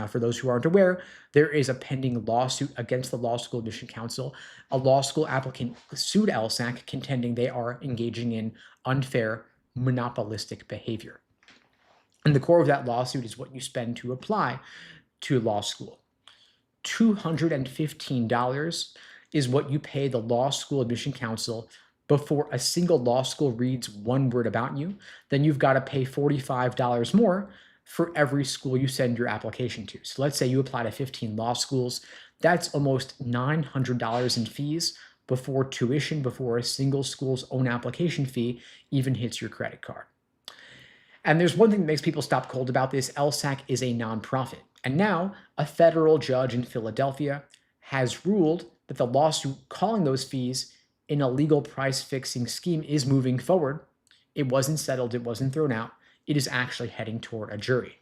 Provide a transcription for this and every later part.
Now, for those who aren't aware, there is a pending lawsuit against the Law School Admission Council. A law school applicant sued LSAC, contending they are engaging in unfair, monopolistic behavior. And the core of that lawsuit is what you spend to apply to law school. $215 is what you pay the Law School Admission Council before a single law school reads one word about you. Then you've got to pay $45 more for every school you send your application to. So let's say you apply to 15 law schools. That's almost $900 in fees before tuition, before a single school's own application fee even hits your credit card. And there's one thing that makes people stop cold about this. LSAC is a nonprofit. And now a federal judge in Philadelphia has ruled that the lawsuit calling those fees an illegal price-fixing scheme is moving forward. It wasn't settled. It wasn't thrown out. It is actually heading toward a jury.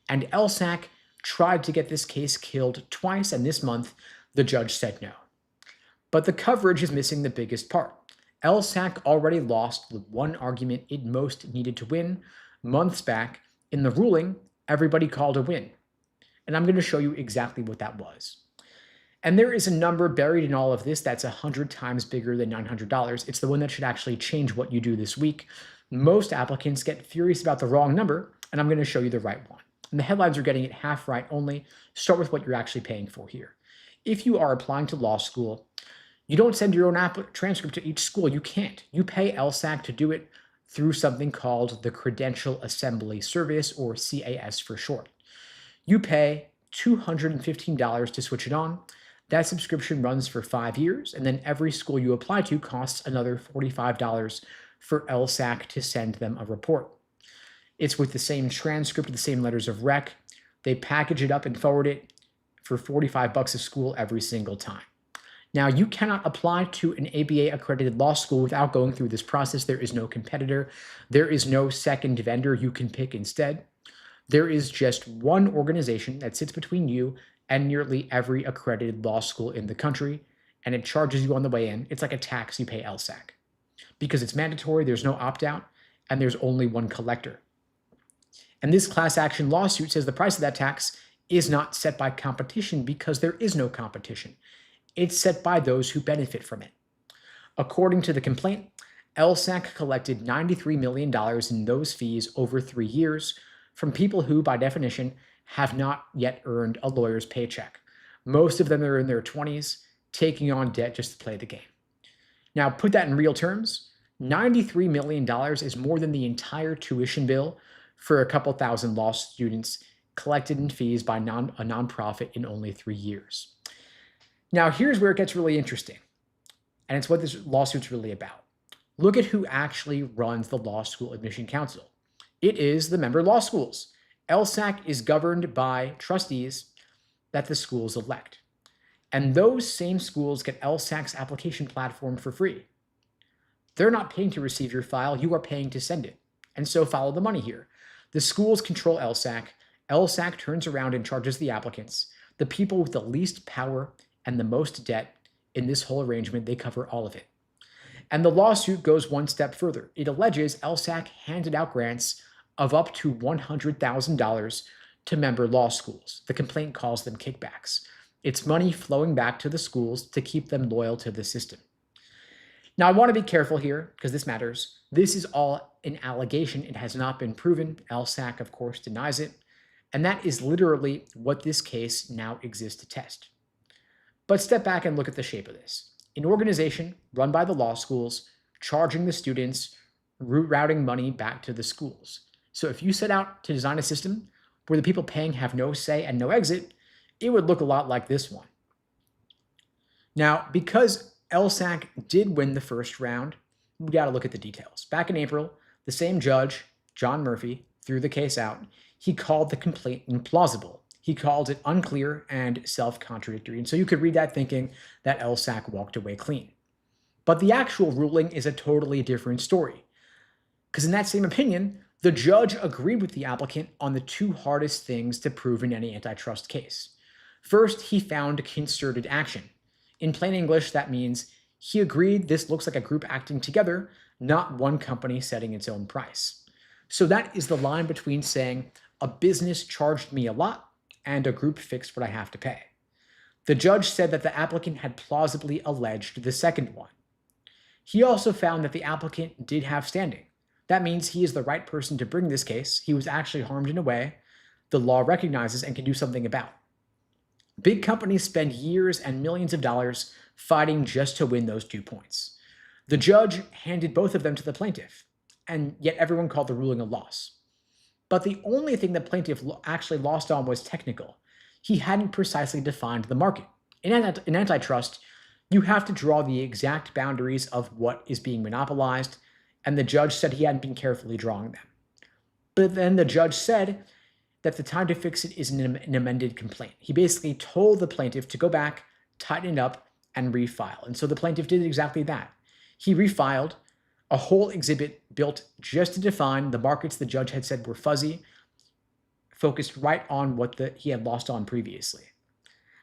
And LSAC tried to get this case killed twice, and this month the judge said no. But the coverage is missing the biggest part. LSAC already lost the one argument it most needed to win months back. In the ruling, everybody called a win. And I'm going to show you exactly what that was. And there is a number buried in all of this that's 100 times bigger than $900. It's the one that should actually change what you do this week. Most applicants get furious about the wrong number, and I'm going to show you the right one. And the headlines are getting it half right only. Start with what you're actually paying for here. If you are applying to law school, you don't send your own transcript to each school. You can't. You pay LSAC to do it through something called the Credential Assembly Service, or CAS for short. You pay $215 to switch it on. That subscription runs for 5 years, and then every school you apply to costs another $45 for LSAC to send them a report. It's with the same transcript, the same letters of rec. They package it up and forward it for $45 a school every single time. Now, you cannot apply to an ABA accredited law school without going through this process. There is no competitor. There is no second vendor you can pick instead. There is just one organization that sits between you and nearly every accredited law school in the country, and it charges you on the way in. It's like a tax you pay LSAC. Because it's mandatory, there's no opt-out, and there's only one collector. And this class action lawsuit says the price of that tax is not set by competition because there is no competition. It's set by those who benefit from it. According to the complaint, LSAC collected $93 million in those fees over 3 years from people who, by definition, have not yet earned a lawyer's paycheck. Most of them are in their 20s, taking on debt just to play the game. Now, put that in real terms, $93 million is more than the entire tuition bill for a couple thousand law students collected in fees by a nonprofit in only 3 years. Now, here's where it gets really interesting, and it's what this lawsuit's really about. Look at who actually runs the Law School Admission Council. It is the member law schools. LSAC is governed by trustees that the schools elect. And those same schools get LSAC's application platform for free. They're not paying to receive your file, you are paying to send it. And so follow the money here. The schools control LSAC. LSAC turns around and charges the applicants. The people with the least power and the most debt in this whole arrangement, they cover all of it. And the lawsuit goes one step further. It alleges LSAC handed out grants of up to $100,000 to member law schools. The complaint calls them kickbacks. It's money flowing back to the schools to keep them loyal to the system. Now, I want to be careful here because this matters. This is all an allegation. It has not been proven. LSAC, of course, denies it. And that is literally what this case now exists to test. But step back and look at the shape of this. An organization run by the law schools, charging the students, routing money back to the schools. So if you set out to design a system where the people paying have no say and no exit, it would look a lot like this one. Now, because LSAC did win the first round, we got to look at the details. Back in April, the same judge, John Murphy, threw the case out. He called the complaint implausible. He called it unclear and self-contradictory. And so you could read that thinking that LSAC walked away clean. But the actual ruling is a totally different story. Because in that same opinion, the judge agreed with the applicant on the two hardest things to prove in any antitrust case. First, he found concerted action. In plain English, that means he agreed this looks like a group acting together, not one company setting its own price. So that is the line between saying a business charged me a lot and a group fixed what I have to pay. The judge said that the applicant had plausibly alleged the second one. He also found that the applicant did have standing. That means he is the right person to bring this case. He was actually harmed in a way the law recognizes and can do something about. Big companies spend years and millions of dollars fighting just to win those 2 points. The judge handed both of them to the plaintiff, and yet everyone called the ruling a loss. But the only thing the plaintiff actually lost on was technical. He hadn't precisely defined the market. In antitrust, you have to draw the exact boundaries of what is being monopolized, and the judge said he hadn't been carefully drawing them. But then the judge said that the time to fix it is an amended complaint. He basically told the plaintiff to go back, tighten it up, and refile. And so the plaintiff did exactly that. He refiled a whole exhibit built just to define the markets the judge had said were fuzzy, focused right on what he had lost on previously.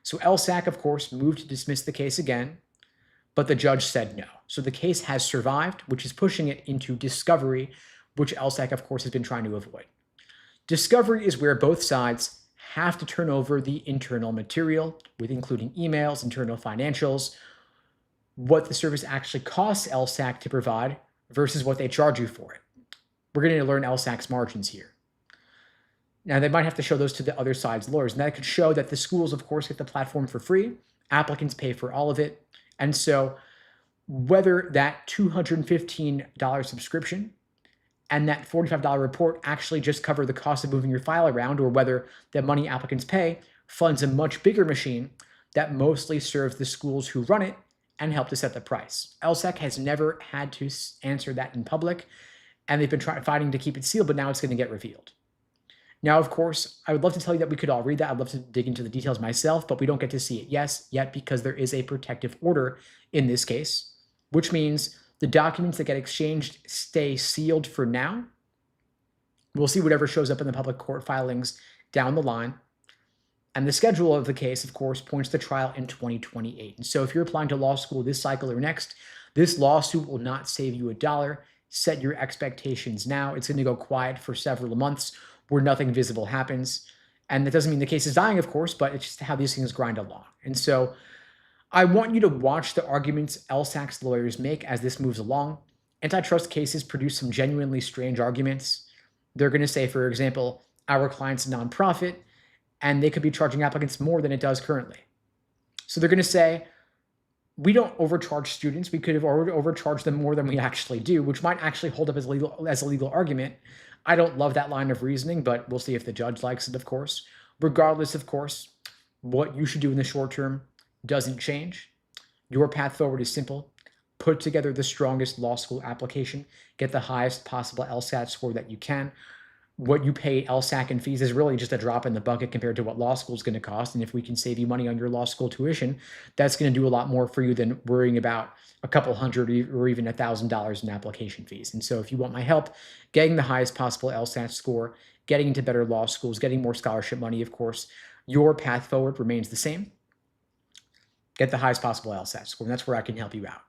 So LSAC, of course, moved to dismiss the case again, but the judge said no. So the case has survived, which is pushing it into discovery, which LSAC, of course, has been trying to avoid. Discovery is where both sides have to turn over the internal material, with including emails, internal financials, what the service actually costs LSAC to provide versus what they charge you for it. We're going to learn LSAC's margins here. Now, they might have to show those to the other side's lawyers, and that could show that the schools, of course, get the platform for free, applicants pay for all of it, and so whether that $215 subscription and that $45 report actually just cover the cost of moving your file around, or whether the money applicants pay funds a much bigger machine that mostly serves the schools who run it and help to set the price. LSAC has never had to answer that in public, and they've been fighting to keep it sealed, but now it's going to get revealed. Now, of course, I would love to tell you that we could all read that. I'd love to dig into the details myself, but we don't get to see it yet because there is a protective order in this case, which means the documents that get exchanged stay sealed for now. We'll see whatever shows up in the public court filings down the line. And the schedule of the case, of course, points to trial in 2028. And so if you're applying to law school this cycle or next, this lawsuit will not save you $1. Set your expectations now. It's going to go quiet for several months where nothing visible happens. And that doesn't mean the case is dying, of course, but it's just how these things grind along. And so I want you to watch the arguments LSAC's lawyers make as this moves along. Antitrust cases produce some genuinely strange arguments. They're going to say, for example, our client's a nonprofit, and they could be charging applicants more than it does currently. So they're going to say, we don't overcharge students. We could have already overcharged them more than we actually do, which might actually hold up as a legal argument. I don't love that line of reasoning, but we'll see if the judge likes it, of course. Regardless, of course, what you should do in the short term doesn't change. Your path forward is simple. Put together the strongest law school application. Get the highest possible LSAT score that you can. What you pay LSAC in fees is really just a drop in the bucket compared to what law school is going to cost. And if we can save you money on your law school tuition, that's going to do a lot more for you than worrying about a couple hundred or even $1,000 in application fees. And so if you want my help getting the highest possible LSAT score, getting into better law schools, getting more scholarship money, of course, your path forward remains the same. Get the highest possible LSAT score, and that's where I can help you out.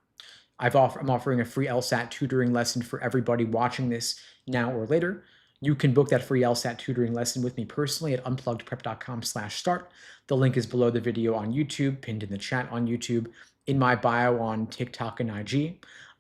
I'm offering a free LSAT tutoring lesson for everybody watching this now or later. You can book that free LSAT tutoring lesson with me personally at unpluggedprep.com/start. The link is below the video on YouTube, pinned in the chat on YouTube, in my bio on TikTok and IG.